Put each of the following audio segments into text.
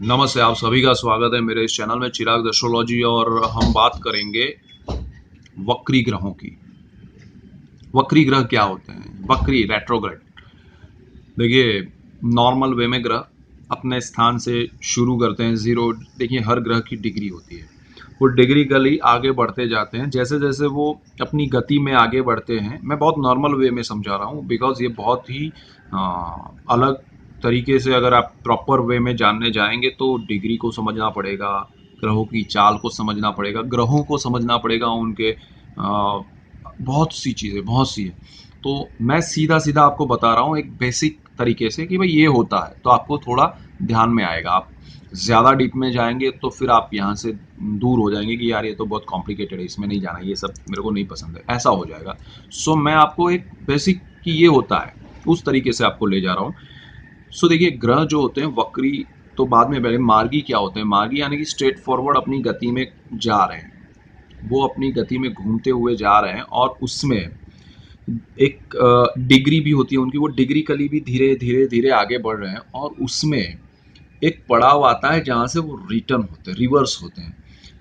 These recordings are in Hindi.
नमस्ते, आप सभी का स्वागत है मेरे इस चैनल में चिराग एस्ट्रोलॉजी। और हम बात करेंगे वक्री ग्रहों की। वक्री ग्रह क्या होते हैं? वक्री रेट्रोग्रेड। देखिए, नॉर्मल वे में ग्रह अपने स्थान से शुरू करते हैं जीरो। देखिए, हर ग्रह की डिग्री होती है, वो डिग्री गली आगे बढ़ते जाते हैं जैसे जैसे वो अपनी गति में आगे बढ़ते हैं। मैं बहुत नॉर्मल वे में समझा रहा हूँ बिकॉज ये बहुत ही अलग तरीके से अगर आप प्रॉपर वे में जानने जाएंगे तो डिग्री को समझना पड़ेगा, ग्रहों की चाल को समझना पड़ेगा, ग्रहों को समझना पड़ेगा, उनके बहुत सी चीज़ें, बहुत सी है। तो मैं सीधा सीधा आपको बता रहा हूँ एक बेसिक तरीके से कि भाई ये होता है, तो आपको थोड़ा ध्यान में आएगा। आप ज़्यादा डीप में जाएंगे तो फिर आप यहाँ से दूर हो जाएंगे कि यार ये तो बहुत कॉम्प्लिकेटेड है, इसमें नहीं जाना, ये सब मेरे को नहीं पसंद है, ऐसा हो जाएगा। सो मैं आपको एक बेसिक कि ये होता है उस तरीके से आपको ले जा रहा हूँ। सो देखिए, ग्रह जो होते हैं वक्री, तो बाद में पहले मार्गी क्या होते हैं। मार्गी यानी कि स्ट्रेट फॉरवर्ड अपनी गति में जा रहे हैं, वो अपनी गति में घूमते हुए जा रहे हैं और उसमें एक डिग्री भी होती है उनकी, वो डिग्री कली भी धीरे धीरे धीरे आगे बढ़ रहे हैं और उसमें एक पड़ाव आता है जहाँ से वो रिटर्न होते हैं, रिवर्स होते हैं।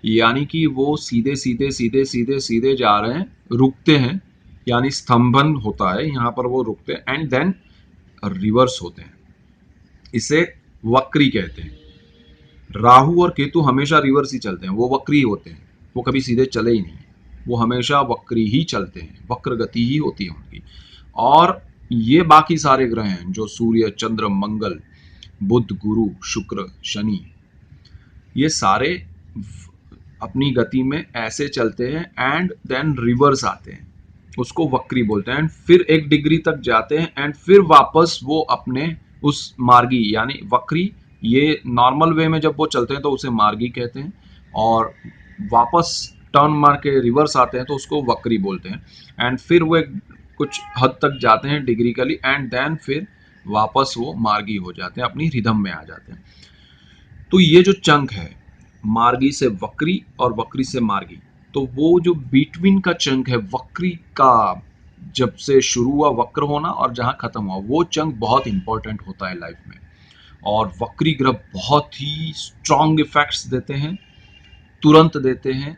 यानी कि वो सीधे सीधे सीधे सीधे सीधे जा रहे हैं, रुकते हैं, यानी स्तंभन होता है यहाँ पर, वो रुकते हैं एंड देन रिवर्स होते हैं। इसे वक्री कहते हैं। राहु और केतु हमेशा रिवर्स ही चलते हैं, वो वक्री होते हैं, वो कभी सीधे चले ही नहीं, वो हमेशा वक्री ही चलते हैं, वक्र गति ही होती है उनकी। और ये बाकी सारे ग्रह हैं जो सूर्य, चंद्र, मंगल, बुध, गुरु, शुक्र, शनि, ये सारे अपनी गति में ऐसे चलते हैं एंड देन रिवर्स आते हैं, उसको वक्री बोलते हैं। एंड फिर एक डिग्री तक जाते हैं एंड फिर वापस वो अपने उस मार्गी यानी वक्री, ये नॉर्मल वे में जब वो चलते हैं तो उसे मार्गी कहते हैं, और वापस टर्न मार के रिवर्स आते हैं तो उसको वक्री बोलते हैं। एंड फिर वो एक कुछ हद तक जाते हैं डिग्रिकली एंड देन फिर वापस वो मार्गी हो जाते हैं, अपनी रिदम में आ जाते हैं। तो ये जो चंक है मार्गी से वक्री और वक्री से मार्गी, तो वो जो बिटवीन का चंक है वक्री का, जब से शुरू हुआ वक्र होना और जहां खत्म हुआ, वो चंक बहुत इंपॉर्टेंट होता है लाइफ में। और वक्री ग्रह बहुत ही स्ट्रांग इफेक्ट्स देते हैं, तुरंत देते हैं।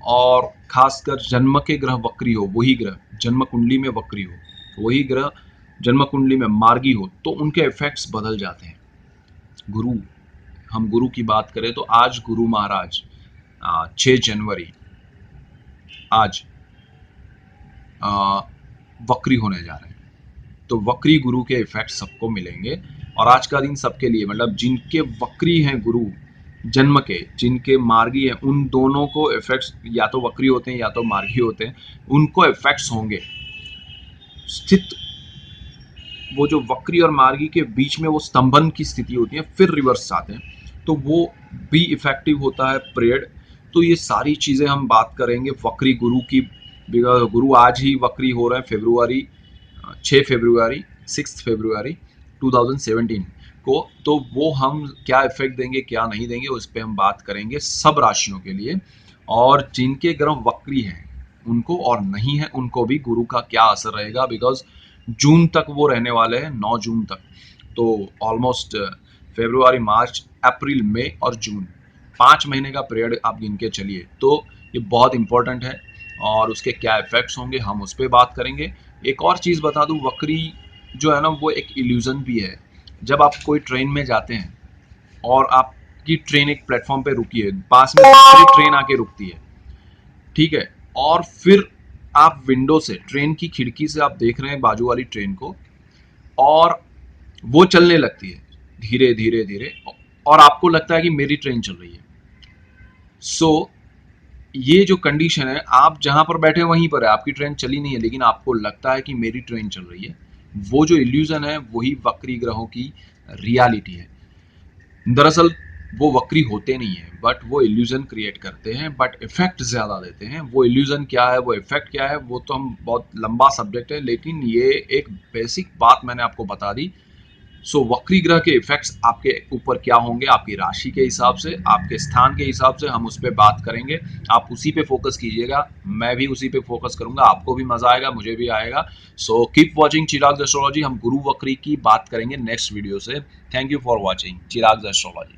और खासकर जन्म के ग्रह वक्री हो, वही ग्रह जन्म कुंडली में वक्री हो, वही ग्रह जन्म कुंडली में मार्गी हो, तो उनके इफेक्ट्स बदल जाते हैं। गुरु, हम गुरु की बात करें तो आज गुरु महाराज 6 जनवरी आज वक्री होने जा रहे हैं। तो वक्री गुरु के इफेक्ट सबको मिलेंगे और आज का दिन सबके लिए, मतलब जिनके वक्री हैं गुरु जन्म के, जिनके मार्गी हैं, उन दोनों को इफेक्ट्स या तो वक्री होते हैं या तो मार्गी होते हैं, उनको इफेक्ट्स होंगे। स्थित वो जो वक्री और मार्गी के बीच में वो स्तंभन की स्थिति होती है, फिर रिवर्स आते हैं, तो वो भी इफेक्टिव होता है पीरियड। तो ये सारी चीज़ें हम बात करेंगे वक्री गुरु की। गुरु आज ही वक्री हो रहे हैं फरवरी 6 फरवरी 6 फरवरी 2017 को। तो वो हम क्या इफेक्ट देंगे क्या नहीं देंगे उस पर हम बात करेंगे सब राशियों के लिए। और जिनके ग्रह वक्री हैं उनको और नहीं है उनको भी गुरु का क्या असर रहेगा, बिकॉज जून तक वो रहने वाले हैं, 9 जून तक। तो ऑलमोस्ट फरवरी, मार्च, अप्रैल, मई और जून, 5 महीने का पीरियड आप गिन के चलिए। तो ये बहुत इंपॉर्टेंट है और उसके क्या इफेक्ट्स होंगे हम उस पर बात करेंगे। एक और चीज़ बता दूं, वक्री जो है ना वो एक इल्यूजन भी है। जब आप कोई ट्रेन में जाते हैं और आपकी ट्रेन एक प्लेटफॉर्म पे रुकी है, पास में दूसरी ट्रेन आके रुकती है, ठीक है, और फिर आप विंडो से, ट्रेन की खिड़की से आप देख रहे हैं बाजू वाली ट्रेन को, और वो चलने लगती है धीरे धीरे धीरे, और आपको लगता है कि मेरी ट्रेन चल रही है। सो ये जो कंडीशन है, आप जहां पर बैठे वहीं पर है, आपकी ट्रेन चली नहीं है लेकिन आपको लगता है कि मेरी ट्रेन चल रही है, वो जो इल्यूजन है वही वक्री ग्रहों की रियलिटी है। दरअसल वो वक्री होते नहीं है बट वो इल्यूजन क्रिएट करते हैं, बट इफेक्ट ज्यादा देते हैं। वो इल्यूजन क्या है, वो इफेक्ट क्या है, वो तो हम बहुत लंबा सब्जेक्ट है, लेकिन ये एक बेसिक बात मैंने आपको बता दी। सो वक्री ग्रह के इफेक्ट्स आपके ऊपर क्या होंगे, आपकी राशि के हिसाब से, आपके स्थान के हिसाब से, हम उस पर बात करेंगे। आप उसी पे फोकस कीजिएगा, मैं भी उसी पे फोकस करूंगा, आपको भी मजा आएगा, मुझे भी आएगा। सो कीप वॉचिंग चिराग एस्ट्रोलॉजी। हम गुरु वक्री की बात करेंगे नेक्स्ट वीडियो से। Thank you for watching Chirag astrology.